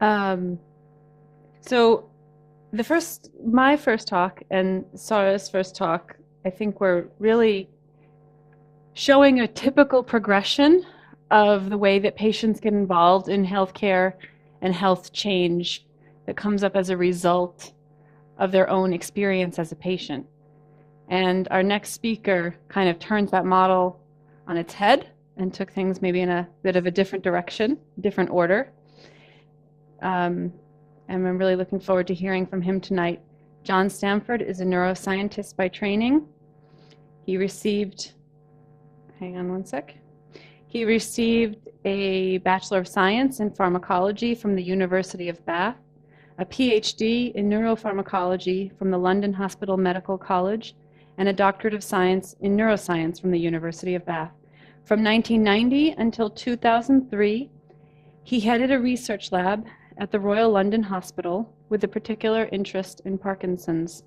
Um, so my first talk and Sarah's first talk, I think were really showing a typical progression of the way that patients get involved in healthcare and health change that comes up as a result of their own experience as a patient. And our next speaker kind of turns that model on its head and took things maybe in a bit of a different direction, different order. And I'm really looking forward to hearing from him tonight. Jon Stamford is a neuroscientist by training. He received, hang on one sec. He received a Bachelor of Science in Pharmacology from the University of Bath, a PhD in Neuropharmacology from the London Hospital Medical College, and a Doctorate of Science in Neuroscience from the University of Bath. From 1990 until 2003, he headed a research lab at the Royal London Hospital with a particular interest in Parkinson's.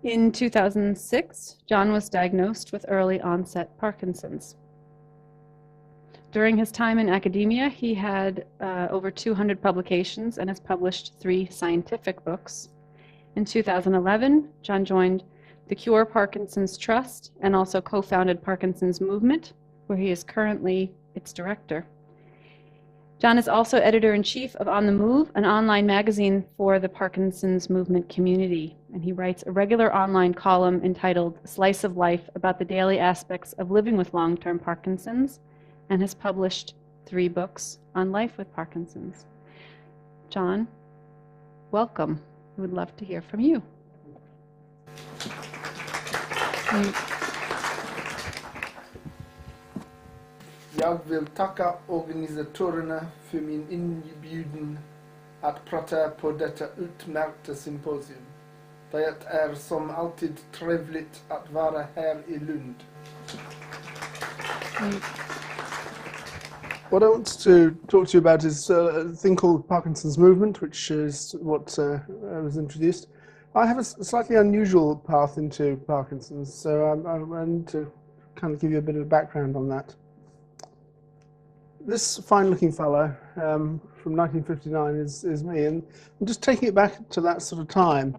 In 2006, Jon was diagnosed with early onset Parkinson's. During his time in academia, he had over 200 publications and has published 3 scientific books. In 2011, Jon joined the Cure Parkinson's Trust and also co-founded Parkinson's Movement, where he is currently its director. Jon is also editor-in-chief of On the Move, an online magazine for the Parkinson's Movement community, and he writes a regular online column entitled Slice of Life about the daily aspects of living with long-term Parkinson's, and has published 3 books on life with Parkinson's. Jon, welcome. We would love to hear from you. Jag vill tacka organisatorerna för min inbjudan att prata på detta utmärkta symposium. Det är som alltid trevligt att vara här I Lund. What I want to talk to you about is a thing called Parkinson's Movement, which is what was introduced. I have a slightly unusual path into Parkinson's, so I need to kind of give you a bit of a background on that. This fine-looking fellow from 1959 is me, and I'm just taking it back to that sort of time.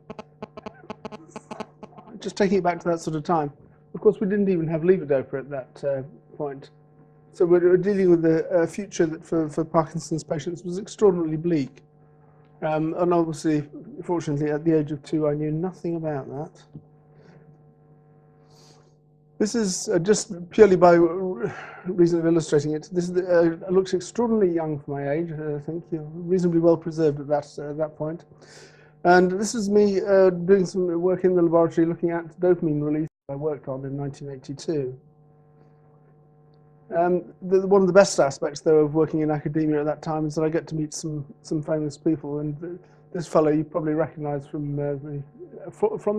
Of course, we didn't even have levodopa at that point. So we're dealing with a future that for Parkinson's patients was extraordinarily bleak. And obviously, fortunately, at the age of 2, I knew nothing about that. This is just purely by reason of illustrating it. This looks extraordinarily young for my age. I think you're reasonably well preserved at that point. And this is me doing some work in the laboratory looking at dopamine release I worked on in 1982. One of the best aspects, though, of working in academia at that time is that I get to meet some famous people, and this fellow you probably recognise from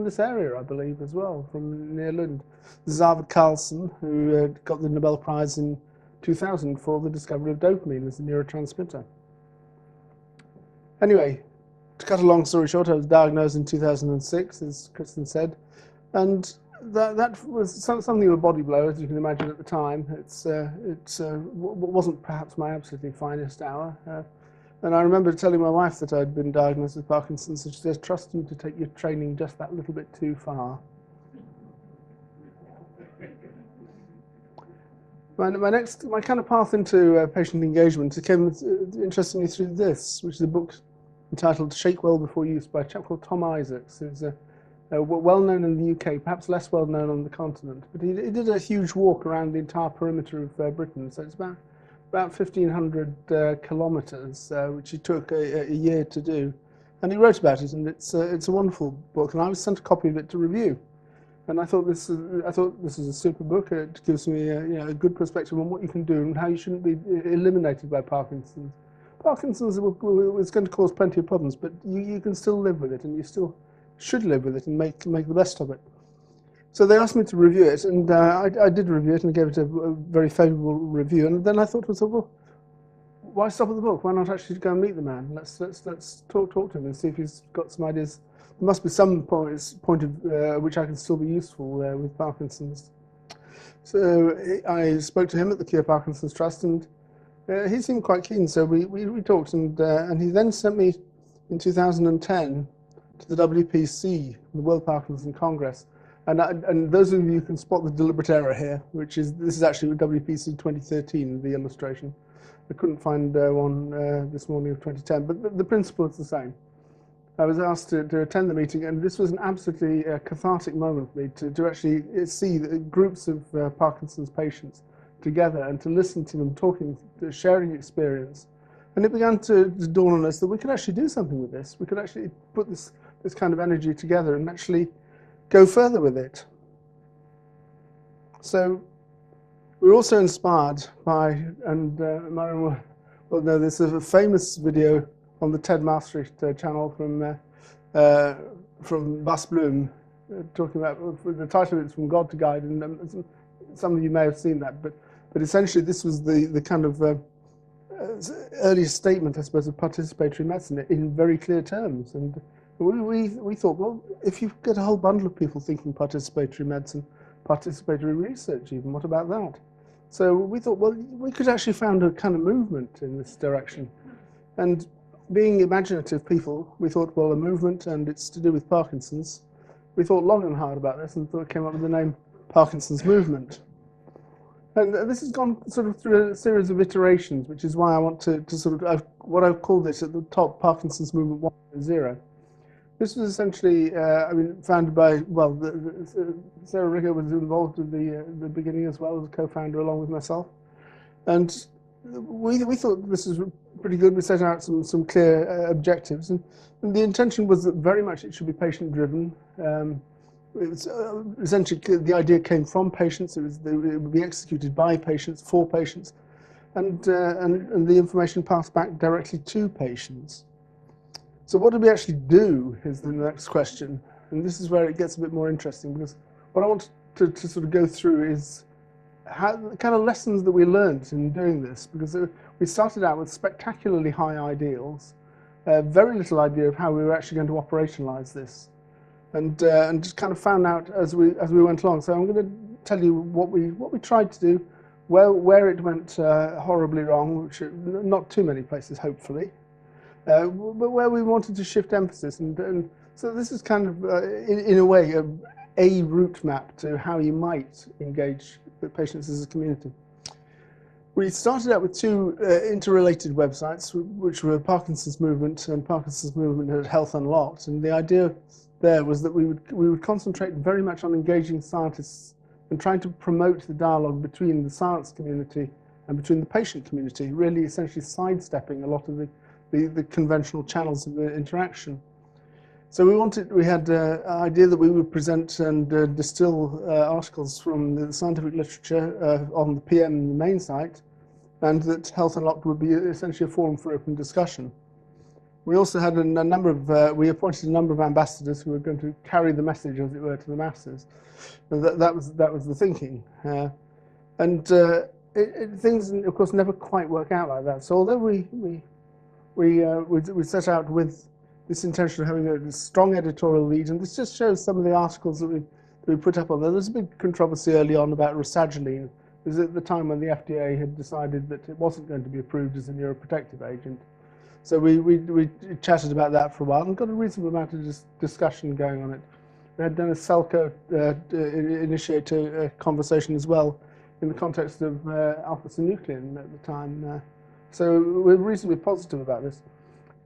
this area, I believe, as well, from near Lund. This is Arvid Carlsson, who got the Nobel Prize in 2000 for the discovery of dopamine as a neurotransmitter. Anyway, to cut a long story short, I was diagnosed in 2006, as Kristen said, and that was something of a body blow, as you can imagine at the time. It wasn't perhaps my absolutely finest hour. And I remember telling my wife that I'd been diagnosed with Parkinson's, and she says, trust you to take your training just that little bit too far. My kind of path into patient engagement came interestingly through this, which is a book entitled Shake Well Before Use by a chap called Tom Isaacs, who's well known in the UK, perhaps less well known on the continent. But he did a huge walk around the entire perimeter of Britain, so it's about 1,500 kilometres, which he took a year to do. And he wrote about it, and it's a wonderful book. And I was sent a copy of it to review. And I thought this is a super book. It gives me a good perspective on what you can do and how you shouldn't be eliminated by Parkinson's. Parkinson's is going to cause plenty of problems, but you can still live with it, and you still should live with it and make the best of it. So they asked me to review it, and I did review it and gave it a very favourable review. And then I thought to myself, well, why stop at the book? Why not actually go and meet the man? Let's talk to him and see if he's got some ideas. There must be some point of which I can still be useful with Parkinson's. So I spoke to him at the Cure Parkinson's Trust, and He seemed quite keen, so we talked, and he then sent me in 2010 to the WPC, the World Parkinson Congress. And those of you who can spot the deliberate error here, which is, this is actually WPC 2013, the illustration. I couldn't find one this morning of 2010, but the principle is the same. I was asked to attend the meeting, and this was an absolutely cathartic moment for me to actually see groups of Parkinson's patients together and to listen to them talking, sharing experience. And it began to dawn on us that we could actually do something with this. We could actually put this kind of energy together and actually go further with it. So we're also inspired by, and Marion will know this, is a famous video on the Ted Maastricht channel from Bas Bloom, talking about, the title of it's From God to Guide, and some of you may have seen that, but essentially this was the kind of earliest statement, I suppose, of participatory medicine in very clear terms. And we thought, well, if you get a whole bundle of people thinking participatory medicine, participatory research even, what about that? So we thought, well, we could actually found a kind of movement in this direction. And being imaginative people, we thought, well, a movement, and it's to do with Parkinson's. We thought long and hard about this and came up with the name Parkinson's Movement. And this has gone sort of through a series of iterations, which is why I want to sort of, what I've called this at the top, Parkinson's Movement 1.0. This was essentially, founded by, well, Sarah Rigger was involved at the beginning as well as a co-founder along with myself. And we thought this was pretty good. We set out some clear objectives. And the intention was that very much it should be patient-driven. It was essentially, the idea came from patients. It would be executed by patients, for patients, and the information passed back directly to patients. So what do we actually do is the next question, and this is where it gets a bit more interesting, because what I want to sort of go through is the kind of lessons that we learned in doing this, because we started out with spectacularly high ideals, very little idea of how we were actually going to operationalize this, and just kind of found out as we went along. So I'm going to tell you what we tried to do, where it went horribly wrong, which not too many places, hopefully. But where we wanted to shift emphasis, and so this is kind of, in a way, a route map to how you might engage with patients as a community. We started out with two interrelated websites, which were Parkinson's Movement and Parkinson's Movement at Health Unlocked, and the idea there was that we would concentrate very much on engaging scientists and trying to promote the dialogue between the science community and between the patient community, really essentially sidestepping a lot of the conventional channels of interaction. So we had an idea that we would present and distill articles from the scientific literature on the PM, the main site, and that Health Unlocked would be essentially a forum for open discussion. We also had a number of, we appointed a number of ambassadors who were going to carry the message, as it were, to the masses. And that was the thinking. Things, of course, never quite work out like that. So although we set out with this intention of having a strong editorial lead, and this just shows some of the articles that we put up on there. There's a big controversy early on about rasagiline. It was at the time when the FDA had decided that it wasn't going to be approved as a neuroprotective agent. So we chatted about that for a while and got a reasonable amount of discussion going on it. We had done a Selco initiate a conversation as well in the context of alpha-synuclein at the time. So we're reasonably positive about this.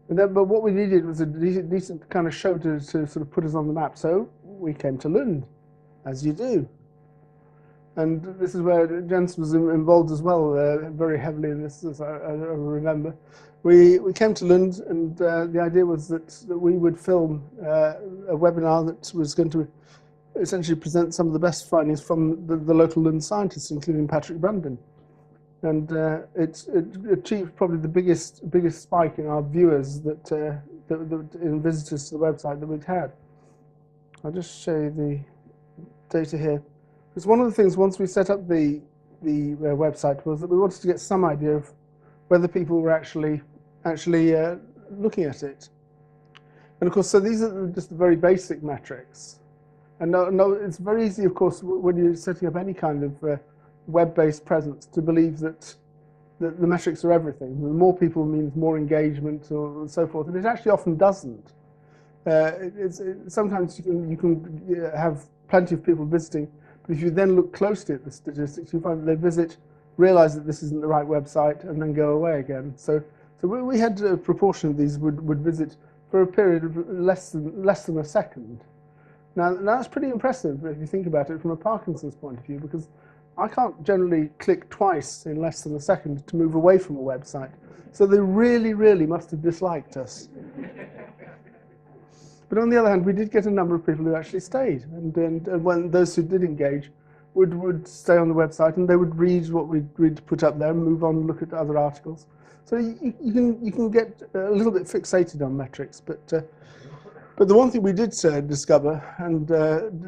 But what we needed was a decent kind of show to sort of put us on the map. So we came to Lund, as you do. And this is where Jens was involved as well, very heavily in this, as I remember. We came to Lund, and the idea was that we would film a webinar that was going to essentially present some of the best findings from the local Lund scientists, including Patrick Brandon. And it achieved probably the biggest spike in our viewers in visitors to the website that we'd had. I'll just show you the data here. Because one of the things, once we set up the website, was that we wanted to get some idea of whether people were actually looking at it. And of course, so these are just the very basic metrics. And no, it's very easy, of course, when you're setting up any kind of web-based presence, to believe that the metrics are everything. The more people means more engagement or so forth, and it actually often doesn't. Sometimes you can have plenty of people visiting, but if you then look closely at the statistics, you find that they visit, realize that this isn't the right website, and then go away again. So we had a proportion of these would visit for a period of less than a second. Now that's pretty impressive if you think about it from a Parkinson's point of view, because I can't generally click twice in less than a second to move away from a website. So they really, really must have disliked us. But on the other hand, we did get a number of people who actually stayed, and when those who did engage would stay on the website, and they would read what we'd put up there and move on and look at other articles. So you can get a little bit fixated on metrics, but the one thing we did discover, and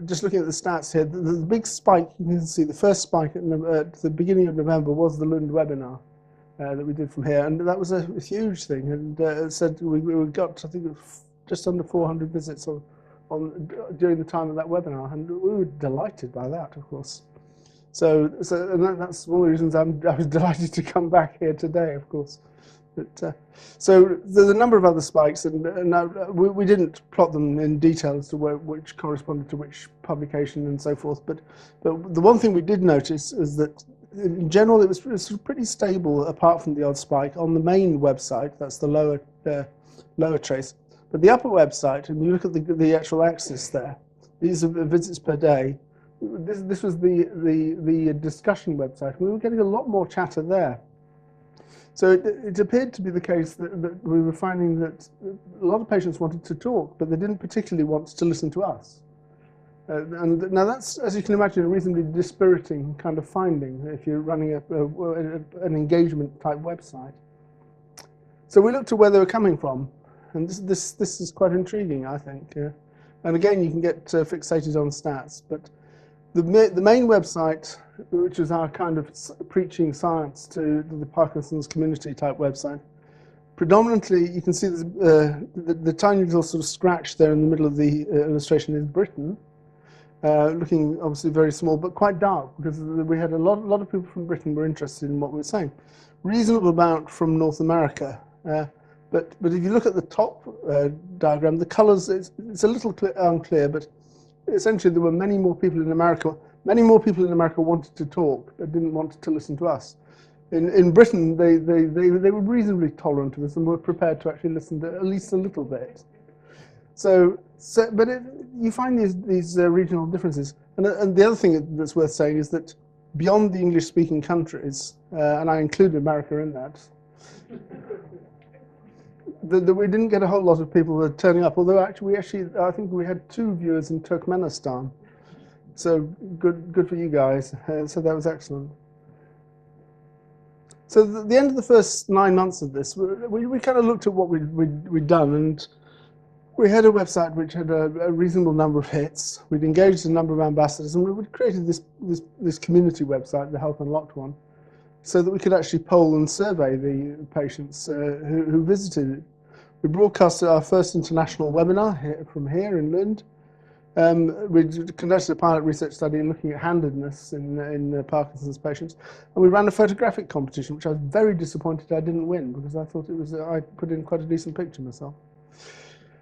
just looking at the stats here, the big spike, you can see the first spike at the beginning of November was the Lund webinar that we did from here, and that was a huge thing, and it said we got, I think, it was just under 400 visits during the time of that webinar, and we were delighted by that, of course. So and that's one of the reasons I was delighted to come back here today, of course. But, so there's a number of other spikes, and we didn't plot them in detail as to which corresponded to which publication and so forth. But the one thing we did notice is that in general it was pretty stable, apart from the odd spike on the main website. That's the lower trace. But the upper website, and you look at the actual axis there, these are visits per day. This was the discussion website. We were getting a lot more chatter there. So it appeared to be the case that we were finding that a lot of patients wanted to talk, but they didn't particularly want to listen to us. And now that's, as you can imagine, a reasonably dispiriting kind of finding if you're running an engagement type website. So we looked at where they were coming from, and this is quite intriguing, I think. And again, you can get fixated on stats, but the main website, which is our kind of preaching science to the Parkinson's community type website, predominantly you can see the tiny little sort of scratch there in the middle of the illustration is Britain, looking obviously very small but quite dark, because we had a lot of people from Britain were interested in what we were saying. Reasonable amount from North America, but if you look at the top diagram, the colours, it's a little unclear, but essentially there were many more people in America. Many more people in America wanted to talk, but didn't want to listen to us. In Britain, they were reasonably tolerant of us and were prepared to actually listen to at least a little bit. But you find these regional differences. And the other thing that's worth saying is that beyond the English-speaking countries, and I include America in that, that we didn't get a whole lot of people turning up. Although actually, I think we had 2 viewers in Turkmenistan. So good for you guys. So that was excellent. So the end of the first 9 months of this, we kind of looked at what we'd done, and we had a website which had a reasonable number of hits. We'd engaged a number of ambassadors, and we created this community website, the Health Unlocked one, so that we could actually poll and survey the patients who visited it. We broadcasted our first international webinar from here in Lund. We conducted a pilot research study looking at handedness in Parkinson's patients, and we ran a photographic competition, which I was very disappointed I didn't win, because I thought I put in quite a decent picture myself.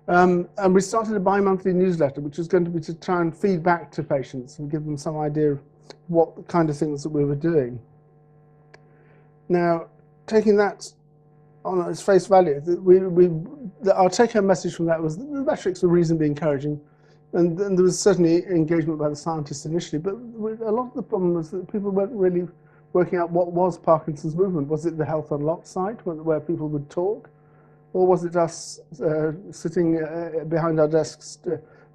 And we started a bi-monthly newsletter, which was going to be to try and feed back to patients and give them some idea of what kind of things that we were doing. Now, taking that on its face value, our take-home message from that was that the metrics were reasonably encouraging, and there was certainly engagement by the scientists initially, but a lot of the problem was that people weren't really working out what was Parkinson's Movement. Was it the Health Unlocked site where people would talk? Or was it us sitting behind our desks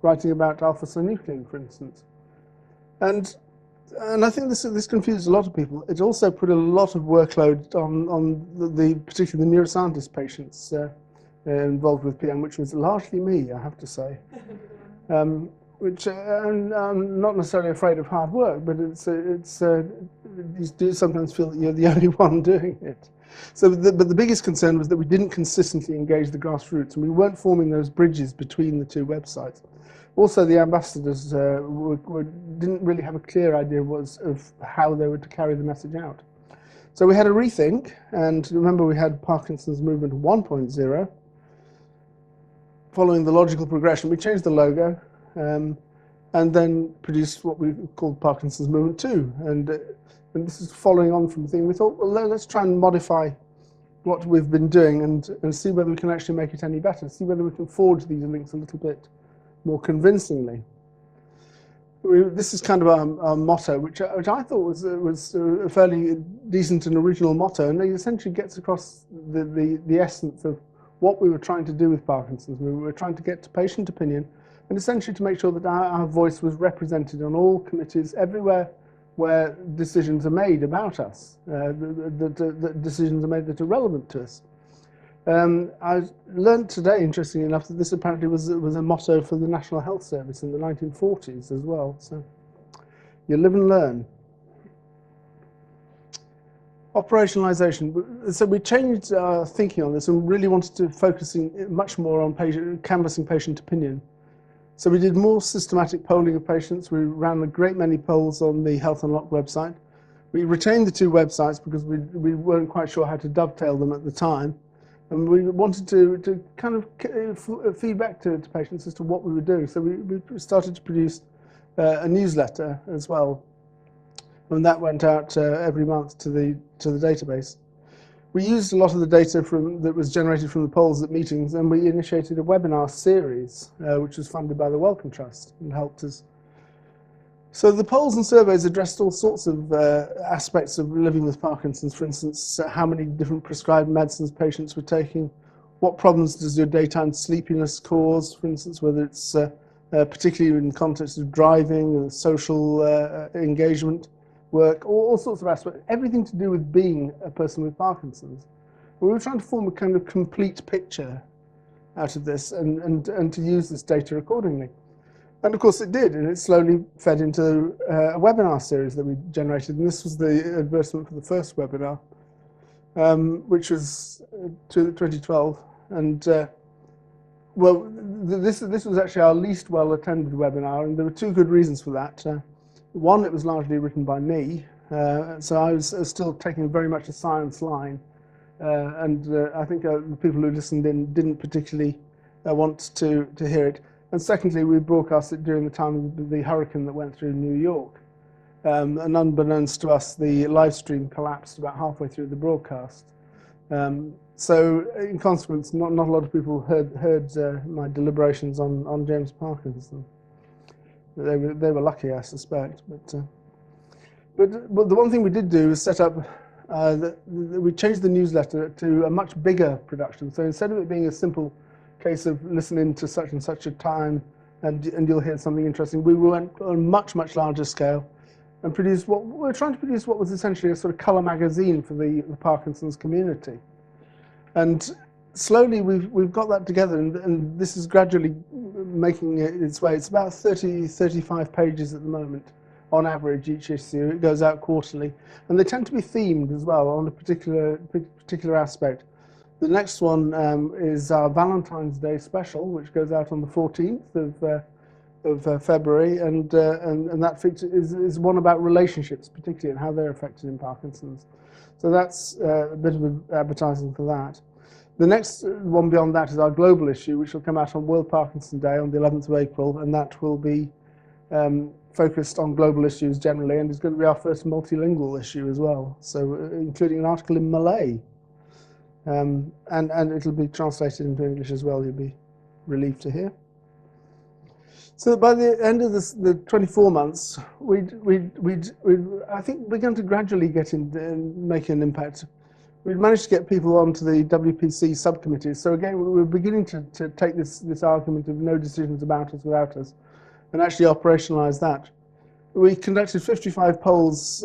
writing about alpha-synuclein, for instance? And I think this confused a lot of people. It also put a lot of workload on particularly the neuroscientist patients involved with PM, which was largely me, I have to say. Which I'm not necessarily afraid of hard work, but you do sometimes feel that you're the only one doing it. So, but the biggest concern was that we didn't consistently engage the grassroots, and we weren't forming those bridges between the 2 websites. Also, the ambassadors didn't really have a clear idea of how they were to carry the message out. So we had a rethink, and remember we had Parkinson's Movement 1.0. Following the logical progression, we changed the logo, and then produced what we called Parkinson's Movement 2. And this is following on from the thing. We thought, well, let's try and modify what we've been doing and see whether we can actually make it any better, see whether we can forge these links a little bit more convincingly. This is kind of our motto, which I thought was a fairly decent and original motto, and it essentially gets across the essence of what we were trying to do with Parkinson's. We were trying to get to patient opinion, and essentially to make sure that our voice was represented on all committees, everywhere where decisions are made about us, the decisions are made that are relevant to us. I learned today, interestingly enough, that this apparently was a motto for the National Health Service in the 1940s as well. So you live and learn. Operationalization. So we changed our thinking on this and really wanted to focus much more on canvassing patient opinion. So we did more systematic polling of patients. We ran a great many polls on the Health Unlocked website. We retained the two websites because we weren't quite sure how to dovetail them at the time. And we wanted to kind of feedback to patients as to what we were doing. So we started to produce a newsletter as well. And that went out every month to the database. We used a lot of the data that was generated from the polls at meetings, and we initiated a webinar series, which was funded by the Wellcome Trust and helped us. So the polls and surveys addressed all sorts of aspects of living with Parkinson's. For instance, how many different prescribed medicines patients were taking, what problems does your daytime sleepiness cause, for instance, whether it's particularly in context of driving or social engagement, work, all sorts of aspects, everything to do with being a person with Parkinson's. We were trying to form a kind of complete picture out of this and to use this data accordingly. And of course it did, and it slowly fed into a webinar series that we generated, and this was the advertisement for the first webinar, which was 2012. And well, this was actually our least well attended webinar, and there were two good reasons for that. One, it was largely written by me, so I was still taking very much a science line, and I think the people who listened in didn't particularly want to hear it. And secondly, we broadcast it during the time of the hurricane that went through New York. And unbeknownst to us, the live stream collapsed about halfway through the broadcast. So in consequence, not a lot of people heard my deliberations on James Parkinson. They were lucky, I suspect. But the one thing we did do was set up, we changed the newsletter to a much bigger production. So instead of it being a simple case of listening to such and such a time and you'll hear something interesting, we went on a much larger scale and produced we were trying to produce what was essentially a sort of colour magazine for the Parkinson's community. And slowly we've got that together, and this is gradually making its way. It's about 35 pages at the moment on average each issue. It goes out quarterly, and they tend to be themed as well on a particular aspect. The next one is our Valentine's Day special, which goes out on the 14th of February, and that feature is one about relationships, particularly, and how they're affected in Parkinson's. So that's a bit of advertising for that. The next one beyond that is our global issue, which will come out on World Parkinson Day on the 11th of April, and that will be focused on global issues generally, and it's going to be our first multilingual issue as well, so including an article in Malay. And it'll be translated into English as well, you'll be relieved to hear. So by the end of the 24 months, we'd I think begun to gradually get in and make an impact. We'd managed to get people onto the WPC subcommittees. So again, we were beginning to take this argument of no decisions about us without us and actually operationalize that. We conducted 55 polls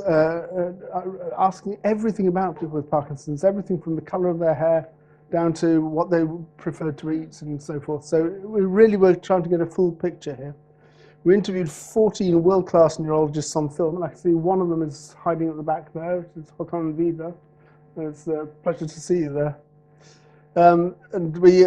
asking everything about people with Parkinson's, everything from the color of their hair down to what they preferred to eat and so forth. So we really were trying to get a full picture here. We interviewed 14 world-class neurologists on film, and I can see one of them is hiding at the back there. It's Håkon Vida. It's a pleasure to see you there. And we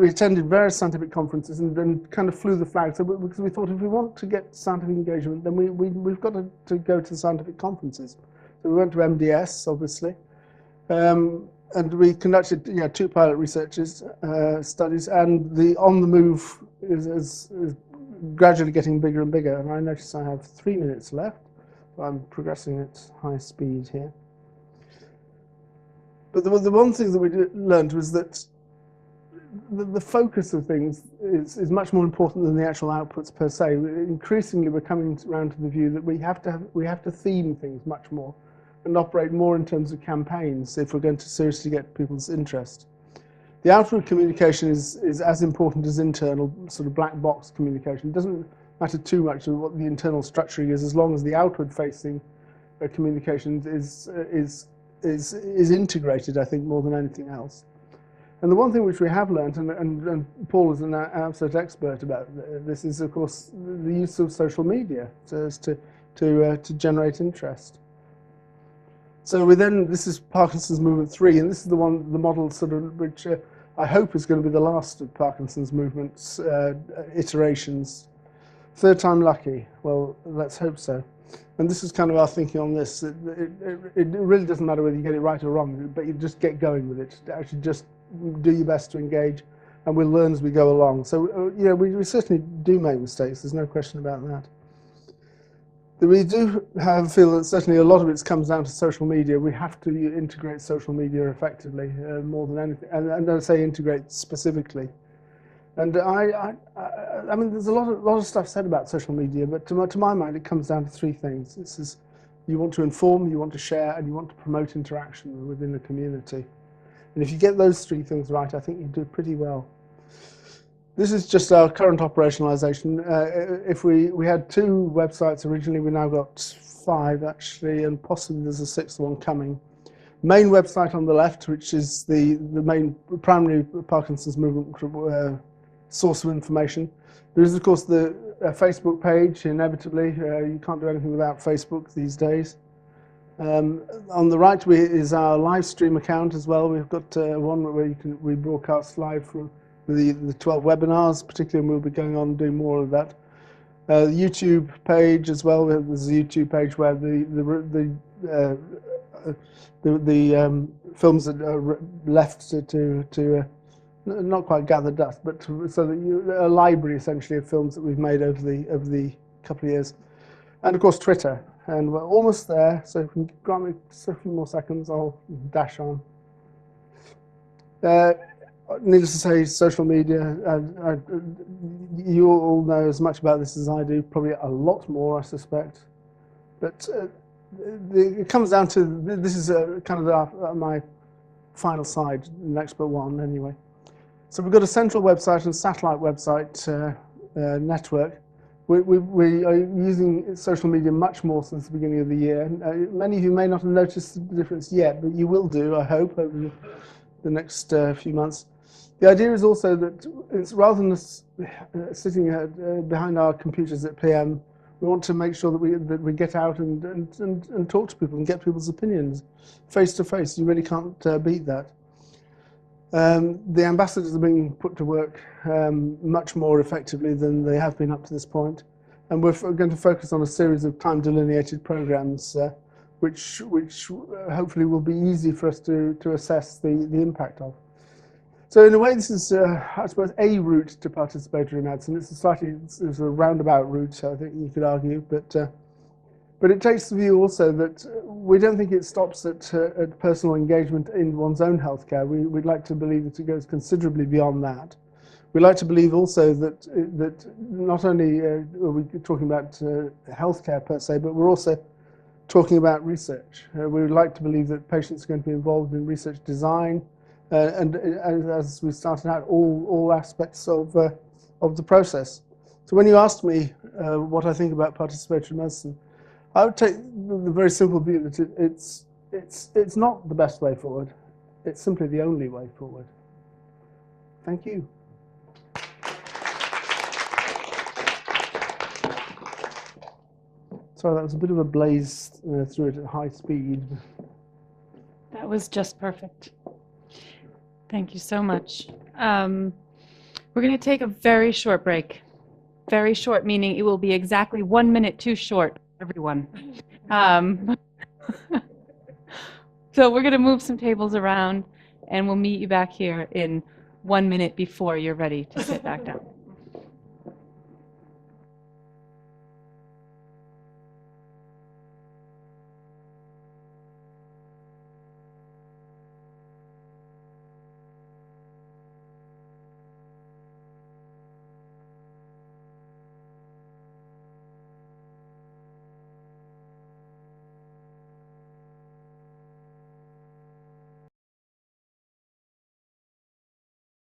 attended various scientific conferences and kind of flew the flag. So because we thought if we want to get scientific engagement, then we've got to go to scientific conferences. So we went to MDS, obviously, and we conducted 2 pilot researches studies, and the on the move is gradually getting bigger and bigger. And I notice I have 3 minutes left. I'm progressing at high speed here. But the one thing that we learned was that the focus of things is much more important than the actual outputs per se. Increasingly, we're coming around to the view that we have to theme things much more and operate more in terms of campaigns if we're going to seriously get people's interest. The outward communication is as important as internal sort of black box communication. It doesn't matter too much of what the internal structuring is, as long as the outward facing communication is integrated, I think, more than anything else. And the one thing which we have learned, and Paul is an absolute expert about this, is of course the use of social media to generate interest. So this is Parkinson's Movement 3, and this is the model sort of which I hope is going to be the last of Parkinson's Movement's iterations. Third time lucky. Well, let's hope so. And this is kind of our thinking on this. It really doesn't matter whether you get it right or wrong, but you just get going with it. Actually, just do your best to engage, and we'll learn as we go along. So, we certainly do make mistakes. There's no question about that. We do feel that certainly a lot of it comes down to social media. We have to integrate social media effectively, more than anything, and I say integrate specifically. And I mean, there's a lot of stuff said about social media, but to my mind, it comes down to 3 things. This is, you want to inform, you want to share, and you want to promote interaction within the community. And if you get those 3 things right, I think you do pretty well. This is just our current operationalization. If we had 2 websites originally, we now got 5 actually, and possibly there's a 6th one coming. Main website on the left, which is the main primary Parkinson's Movement source of information. There is, of course, the Facebook page, inevitably. You can't do anything without Facebook these days. On the right is our live stream account as well. We've got one where we broadcast live from the 12 webinars, particularly, and we'll be going on doing more of that. The YouTube page as well. There's a YouTube page where the films that are left to not quite gather dust, but so that a library essentially of films that we've made over the couple of years, and of course Twitter. And we're almost there, so if you can grant me just a few more seconds, I'll dash on. Needless to say, social media, you all know as much about this as I do, probably a lot more, I suspect. But it comes down to, this is kind of my final slide, next but one anyway. So we've got a central website and satellite website network. We are using social media much more since the beginning of the year. Many of you may not have noticed the difference yet, but you will do, I hope, over the next few months. The idea is also that it's, rather than us sitting behind our computers at PM, we want to make sure that we get out and talk to people and get people's opinions face to face. You really can't beat that. The ambassadors are being put to work much more effectively than they have been up to this point, and we're going to focus on a series of time-delineated programs, which hopefully will be easy for us to assess the impact of. So in a way, this is, I suppose, a route to participatory medicine. It's a roundabout route, I think you could argue, but it takes the view also that we don't think it stops at personal engagement in one's own healthcare. We'd like to believe that it goes considerably beyond that. We'd like to believe also that not only are we talking about healthcare per se, but we're also talking about research. We would like to believe that patients are going to be involved in research design, and as we started out, all aspects of the process. So when you asked me what I think about participatory medicine, I would take the very simple view that it's not the best way forward. It's simply the only way forward. Thank you. Sorry, that was a bit of a blaze through it at high speed. That was just perfect. Thank you so much. We're going to take a very short break. Very short, meaning it will be exactly 1 minute too short, everyone. So we're going to move some tables around, and we'll meet you back here in 1 minute before you're ready to sit back down.